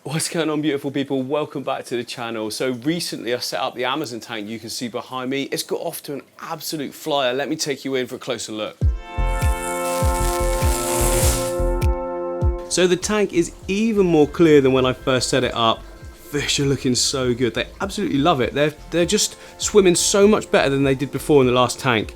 What's going on, beautiful people? Welcome back to the channel. So recently I set up the Amazon tank you can see behind me. It's got off to an absolute flyer. Let me take you in for a closer look. So the tank is even more clear than when I first set it up. Fish are looking so good. They absolutely love it. They're just swimming so much better than they did before in the last tank.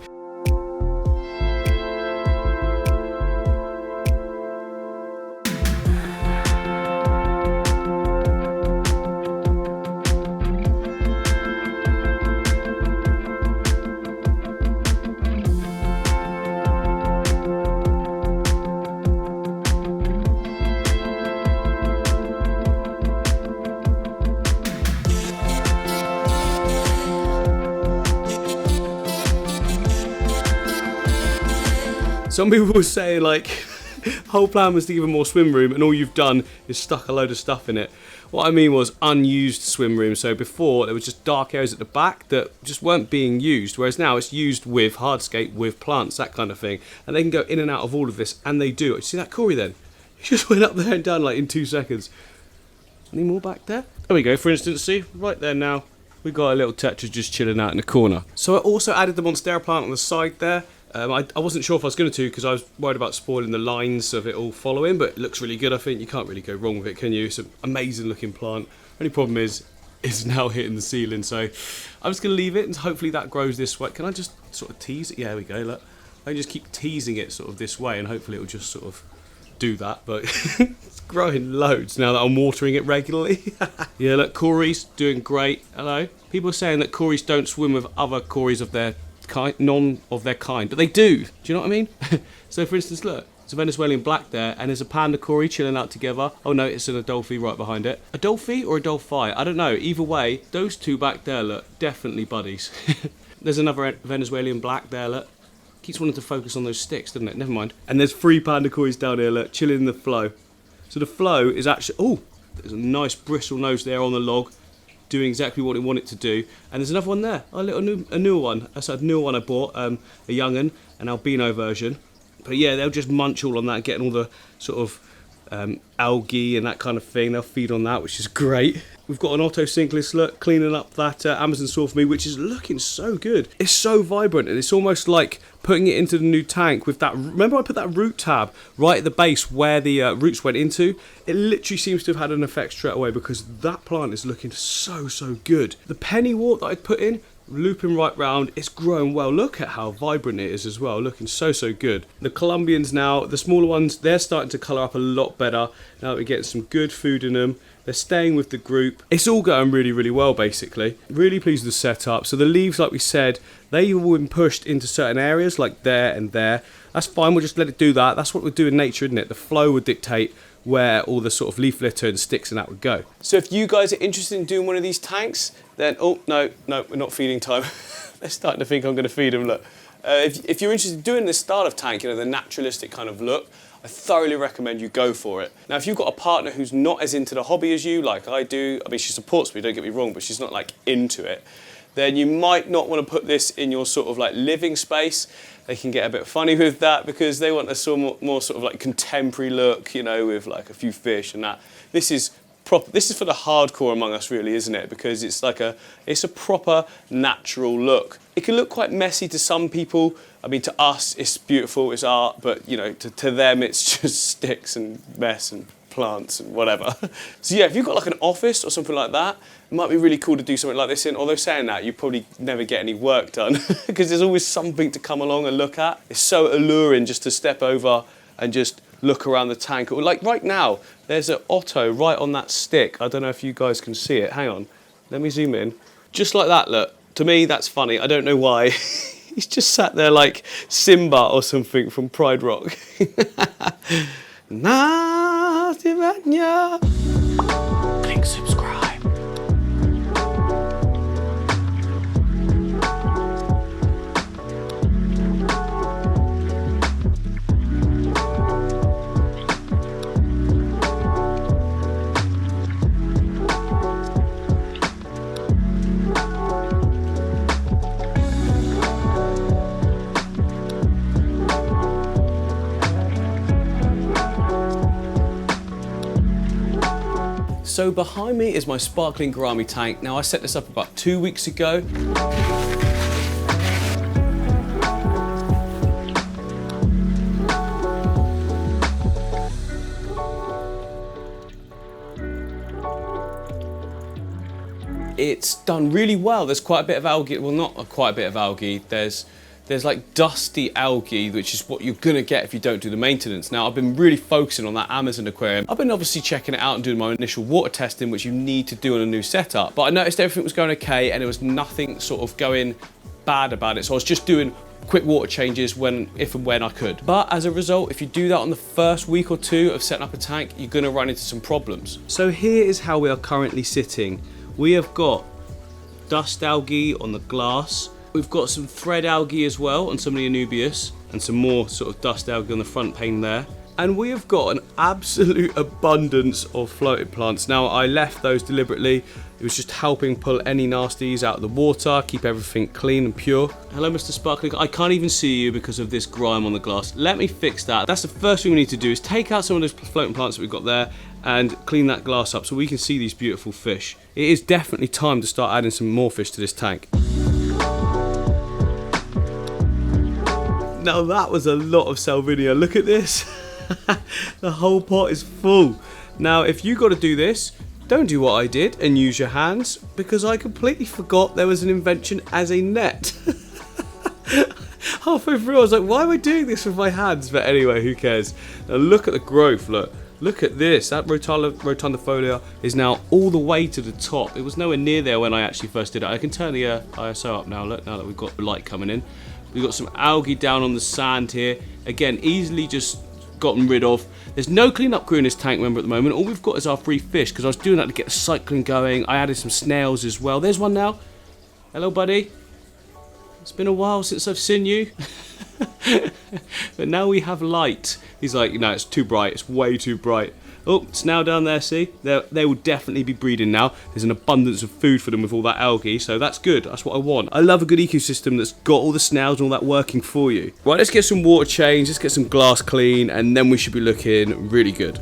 Some people were saying like, whole plan was to give them more swim room and all you've done is stuck a load of stuff in it. What I mean was unused swim room. So before there was just dark areas at the back that just weren't being used, whereas now it's used with hardscape, with plants, that kind of thing. And they can go in and out of all of this, and they do. You see that Corey then? He just went up there and done like in 2 seconds. Any more back there? There we go, for instance, see, right there now. We got a little Tetra just chilling out in the corner. So I also added the Monstera plant on the side there. I wasn't sure if I was going to because I was worried about spoiling the lines of it all following, but it looks really good. I think you can't really go wrong with it, can you? It's an amazing looking plant. Only problem is it's now hitting the ceiling, so I'm just going to leave it and hopefully that grows this way. Can I just sort of tease it? Yeah, there we go, look. I can just keep teasing it sort of this way and hopefully it'll just sort of do that, but it's growing loads now that I'm watering it regularly. Yeah, look, Corey's doing great. Hello. People are saying that Corey's don't swim with other Corey's of their kind, none of their kind, but they do. Do you know what I mean? So for instance, look, there's a Venezuelan black there and there's a panda Cory chilling out together. Oh no, it's an Adolphi right behind it. Adolphi or Adolphi? I don't know. Either way, those two back there, look, definitely buddies. There's another Venezuelan black there, look. Keeps wanting to focus on those sticks, doesn't it? Never mind. And there's 3 panda Cories down here, look, chilling in the flow. So the flow is actually, oh, there's a nice bristle nose there on the log, doing exactly what it wanted to do. And there's another one there, a newer one. That's a newer one I bought, a young'un, an albino version. But yeah, they'll just munch all on that, getting all the sort of algae and that kind of thing. They'll feed on that, which is great. We've got an Otto Synclus, look, cleaning up that Amazon saw for me, which is looking so good. It's so vibrant, and it's almost like putting it into the new tank with that. Remember I put that root tab right at the base where the roots went into? It literally seems to have had an effect straight away because that plant is looking so good. The pennywort that I put in, looping right round, it's growing well. Look at how vibrant it is as well, looking so good. The Colombians now, the smaller ones, they're starting to colour up a lot better now that we're getting some good food in them. They're staying with the group. It's all going really well, basically. Really pleased with the setup. So the leaves, like we said, they've all been pushed into certain areas, like there and there. That's fine, we'll just let it do that. That's what we do in nature, isn't it? The flow would dictate where all the sort of leaf litter and sticks and that would go. So if you guys are interested in doing one of these tanks, then, oh, no, we're not feeding time. They're starting to think I'm going to feed them, look. If you're interested in doing this style of tank, you know, the naturalistic kind of look, I thoroughly recommend you go for it. Now, if you've got a partner who's not as into the hobby as you, like I do, I mean, she supports me, don't get me wrong, but she's not like into it, then you might not want to put this in your sort of like living space. They can get a bit funny with that because they want a more sort of like contemporary look, you know, with like a few fish and that. This is proper. This is for the hardcore among us, really, isn't it? Because it's like it's a proper natural look. It can look quite messy to some people. I mean, to us, it's beautiful, it's art, but you know, to them, it's just sticks and mess and plants and whatever. So yeah, if you've got like an office or something like that, it might be really cool to do something like this in. Although saying that, you probably never get any work done because there's always something to come along and look at. It's so alluring just to step over and just look around the tank. Or like right now, there's an Otto right on that stick. I don't know if you guys can see it. Hang on, let me zoom in. Just like that, look. To me, that's funny. I don't know why. He's just sat there like Simba or something from Pride Rock. Click subscribe. So behind me is my sparkling gourami tank. Now I set this up about 2 weeks ago. It's done really well. There's quite a bit of algae, well not quite a bit of algae, there's like dusty algae, which is what you're gonna get if you don't do the maintenance. Now I've been really focusing on that Amazon aquarium. I've been obviously checking it out and doing my initial water testing, which you need to do on a new setup. But I noticed everything was going okay and there was nothing sort of going bad about it. So I was just doing quick water changes if and when I could. But as a result, if you do that on the first week or two of setting up a tank, you're gonna run into some problems. So here is how we are currently sitting. We have got dust algae on the glass. We've got some thread algae as well on some of the anubias and some more sort of dust algae on the front pane there. And we have got an absolute abundance of floating plants. Now I left those deliberately. It was just helping pull any nasties out of the water, keep everything clean and pure. Hello Mr. Sparkling, I can't even see you because of this grime on the glass. Let me fix that. That's the first thing we need to do, is take out some of those floating plants that we've got there and clean that glass up so we can see these beautiful fish. It is definitely time to start adding some more fish to this tank. Now that was a lot of salvinia, look at this. The whole pot is full. Now if you got to do this, don't do what I did and use your hands, because I completely forgot there was an invention as a net. Halfway through I was like, why am I doing this with my hands? But anyway, who cares? Now look at the growth, look at this. That rotundifolia is now all the way to the top. It was nowhere near there when I actually first did it. I can turn the ISO up now, look, now that we've got the light coming in. We've got some algae down on the sand here. Again, easily just gotten rid of. There's no cleanup crew in this tank, remember, at the moment. All we've got is our free fish, because I was doing that to get the cycling going. I added some snails as well. There's one now. Hello, buddy. It's been a while since I've seen you. But now we have light. He's like, no, it's too bright. It's way too bright. Oh, snail down there, see? They will definitely be breeding now. There's an abundance of food for them with all that algae, so that's good. That's what I want. I love a good ecosystem that's got all the snails and all that working for you. Right, let's get some water change, let's get some glass clean, and then we should be looking really good.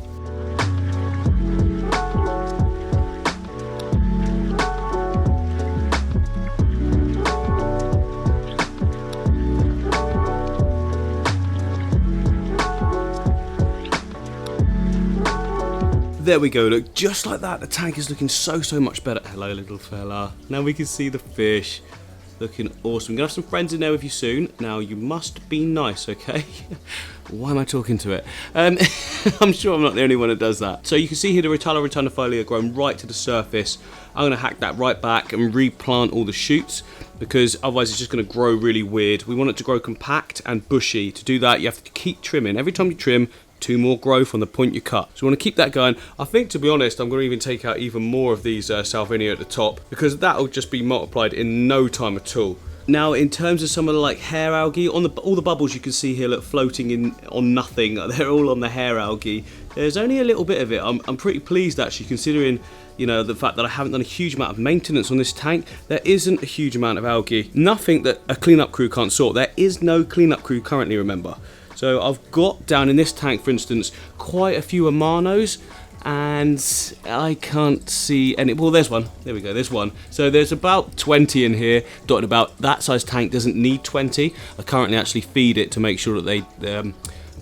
There we go, look, just like that, the tank is looking so much better. Hello, little fella. Now we can see the fish. Looking awesome. We're gonna have some friends in there with you soon. Now you must be nice, okay? Why am I talking to it? I'm sure I'm not the only one that does that. So you can see here the rotundifolia grown right to the surface. I'm gonna hack that right back and replant all the shoots, because otherwise it's just gonna grow really weird. We want it to grow compact and bushy. To do that, you have to keep trimming. Every time you trim, 2 more growth on the point you cut. So we want to keep that going. I think, to be honest, I'm going to even take out even more of these salvinia at the top, because that'll just be multiplied in no time at all. Now, in terms of some of the like hair algae, on all the bubbles you can see here, look, floating in on nothing. They're all on the hair algae. There's only a little bit of it. I'm pretty pleased actually, considering, you know, the fact that I haven't done a huge amount of maintenance on this tank. There isn't a huge amount of algae. Nothing that a cleanup crew can't sort. There is no cleanup crew currently, remember. So I've got down in this tank, for instance, quite a few amanos, and I can't see any. Well, there's one. There we go, there's one. So there's about 20 in here, dotted about. That size tank doesn't need 20. I currently actually feed it to make sure that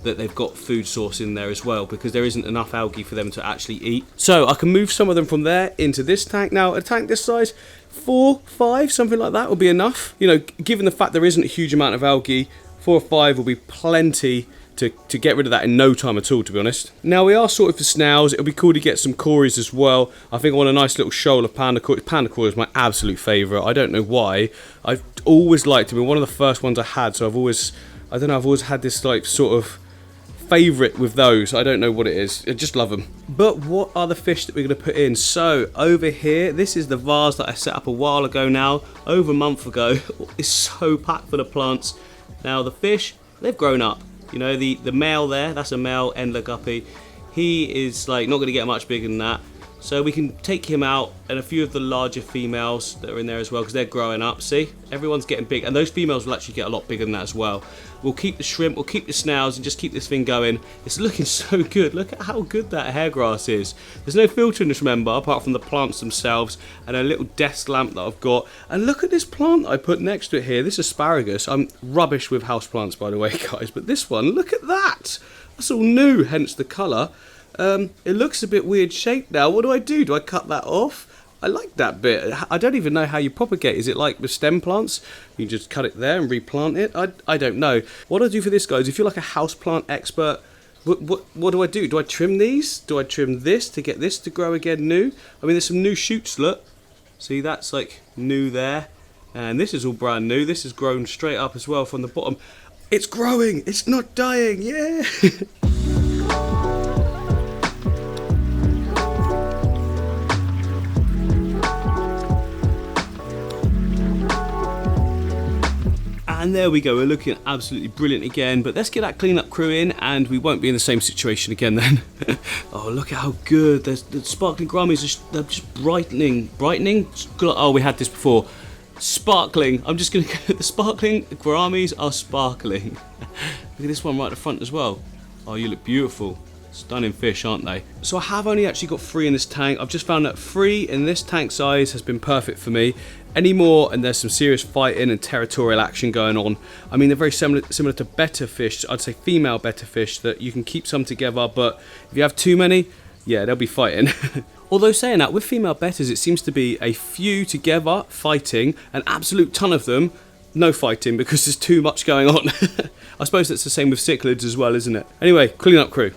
they've got food source in there as well, because there isn't enough algae for them to actually eat. So I can move some of them from there into this tank. Now, a tank this size, 4, 5, something like that will be enough. You know, given the fact there isn't a huge amount of algae, 4 or 5 will be plenty to get rid of that in no time at all, to be honest. Now we are sorted for snails. It'll be cool to get some cories as well. I think I want a nice little shoal of panda cories. Panda cories is my absolute favourite. I don't know why. I've always liked them. One of the first ones I had, so I've always had this like sort of favourite with those. I don't know what it is. I just love them. But what are the fish that we're going to put in? So over here, this is the vase that I set up a while ago now, over a month ago. It's so packed full of plants. Now the fish, they've grown up. You know, the male there, that's a male endler guppy. He is like not going to get much bigger than that. So we can take him out, and a few of the larger females that are in there as well, because they're growing up. See, everyone's getting big, and those females will actually get a lot bigger than that as well. We'll keep the shrimp, we'll keep the snails, and just keep this thing going. It's looking so good. Look at how good that hair grass is. There's no filter in this, remember, apart from the plants themselves and a little desk lamp that I've got. And look at this plant I put next to it here. This asparagus. I'm rubbish with houseplants, by the way, guys, but this one, look at that. That's all new, hence the colour. It looks a bit weird shaped now. What do? Do I cut that off? I like that bit. I don't even know how you propagate. Is it like with stem plants? You just cut it there and replant it? I don't know. What I do for this, guys, if you're like a houseplant expert, what do? Do I trim these? Do I trim this to get this to grow again new? I mean, there's some new shoots, look. See, that's like new there. And this is all brand new. This is grown straight up as well from the bottom. It's growing. It's not dying. Yeah. And there we go, we're looking absolutely brilliant again, but let's get that cleanup crew in and we won't be in the same situation again then. Oh, look at how good, the sparkling gouramis, they're just brightening, oh, we had this before, sparkling, I'm just going to go, the sparkling gouramis are sparkling. Look at this one right at the front as well. Oh, you look beautiful. Stunning fish, aren't they? So I have only actually got 3 in this tank. I've just found that 3 in this tank size has been perfect for me. Any more and there's some serious fighting and territorial action going on. I mean, they're very similar to betta fish. I'd say female betta fish, that you can keep some together, but if you have too many, yeah, they'll be fighting. Although saying that, with female bettas, it seems to be a few together fighting, an absolute ton of them no fighting because there's too much going on. I suppose that's the same with cichlids as well, isn't it? Anyway, clean-up crew.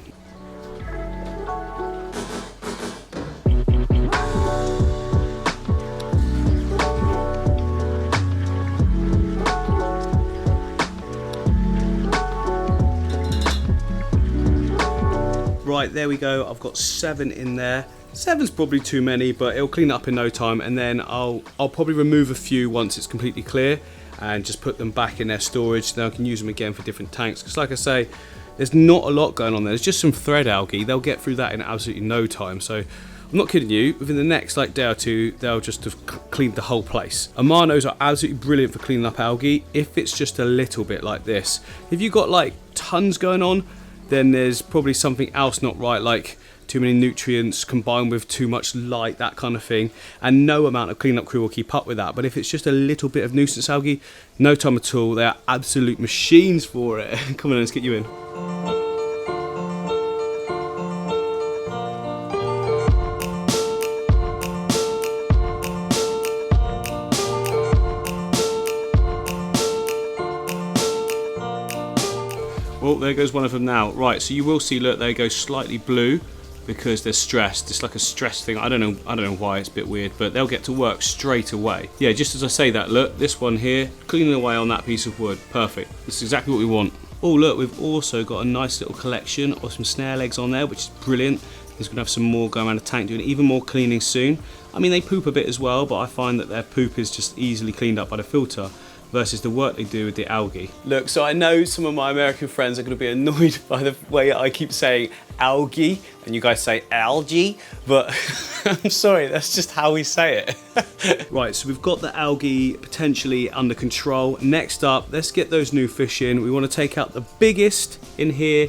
Right, there we go. I've got 7 in there. 7's probably too many, but it'll clean up in no time, and then I'll probably remove a few once it's completely clear and just put them back in their storage. Then I can use them again for different tanks, because like I say, there's not a lot going on there. There's just some thread algae. They'll get through that in absolutely no time. So I'm not kidding you, within the next like day or two, they'll just have cleaned the whole place. Amanos are absolutely brilliant for cleaning up algae if it's just a little bit like this. If you've got like tons going on, then there's probably something else not right, like too many nutrients combined with too much light, that kind of thing, and no amount of cleanup crew will keep up with that. But if it's just a little bit of nuisance algae, no time at all. They are absolute machines for it. Come on, let's get you in. Well, there goes one of them now. Right, so you will see, look, they go slightly blue because they're stressed. It's like a stress thing. I don't know why, it's a bit weird, but they'll get to work straight away. Yeah, just as I say that, look, this one here, cleaning away on that piece of wood. Perfect. This is exactly what we want. Oh, look, we've also got a nice little collection of some snail eggs on there, which is brilliant. He's going to have some more going around the tank, doing even more cleaning soon. I mean, they poop a bit as well, but I find that their poop is just easily cleaned up by the filter versus the work they do with the algae. Look, so I know some of my American friends are going to be annoyed by the way I keep saying algae, and you guys say algae, but I'm sorry, that's just how we say it. Right, so we've got the algae potentially under control. Next up, let's get those new fish in. We want to take out the biggest in here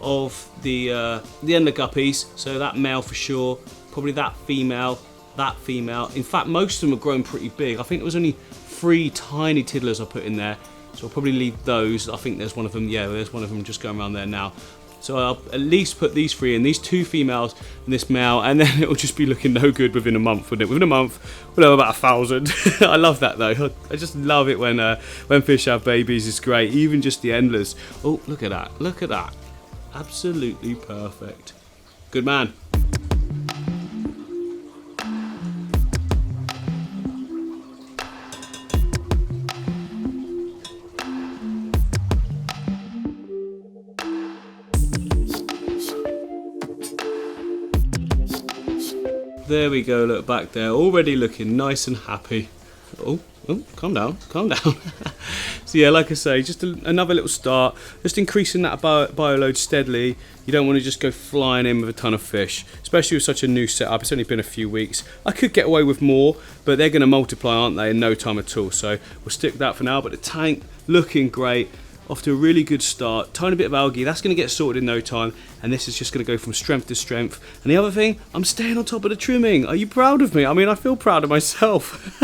of the endler guppies, so that male for sure, probably that female. In fact, most of them have grown pretty big. I think there was only 3 tiny tiddlers I put in there, so I'll probably leave those. I think there's one of them, yeah, there's one of them just going around there now. So I'll at least put these 3 in, these 2 females and this male, and then it'll just be looking no good within a month, wouldn't it? Within a month, we'll have about 1,000. I love that though. I just love it when fish have babies. It's great, even just the endlers. Oh, look at that, look at that. Absolutely perfect. Good man. There we go, look back there, already looking nice and happy. Oh, calm down. So yeah, like I say, just another little start, just increasing that bioload steadily. You don't want to just go flying in with a ton of fish, especially with such a new setup. It's only been a few weeks. I could get away with more, but they're going to multiply, aren't they, in no time at all. So we'll stick with that for now, but the tank looking great. off to a really good start. Tiny bit of algae, that's going to get sorted in no time, and this is just going to go from strength to strength. And the other thing, I'm staying on top of the trimming. Are you proud of me? I mean, I feel proud of myself.